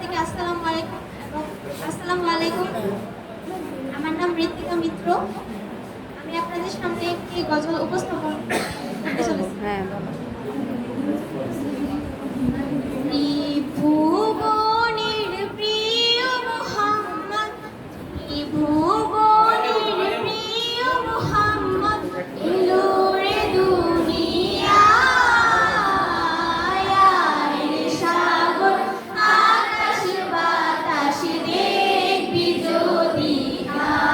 থেকে আসসালামু আলাইকুম। আমার নাম ঋত্বিকা মিত্র। আমি আপনাদের সামনে একটি গজল উপস্থাপন করতে চলেছি। ত্রিভুবনের প্রিয় মুহাম্মদ, ত্রিভুবনের প্রিয় মুহাম্মদ এলো রে দুনিয়ায়। আয় রে সাগর আকাশ বাতাস দেখবি যদি আয়।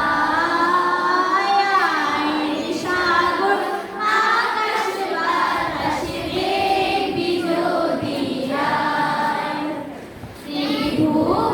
আয় রে সাগর আকাশ বাতাস দেখবি যদি আয়। ত্রিভুবনের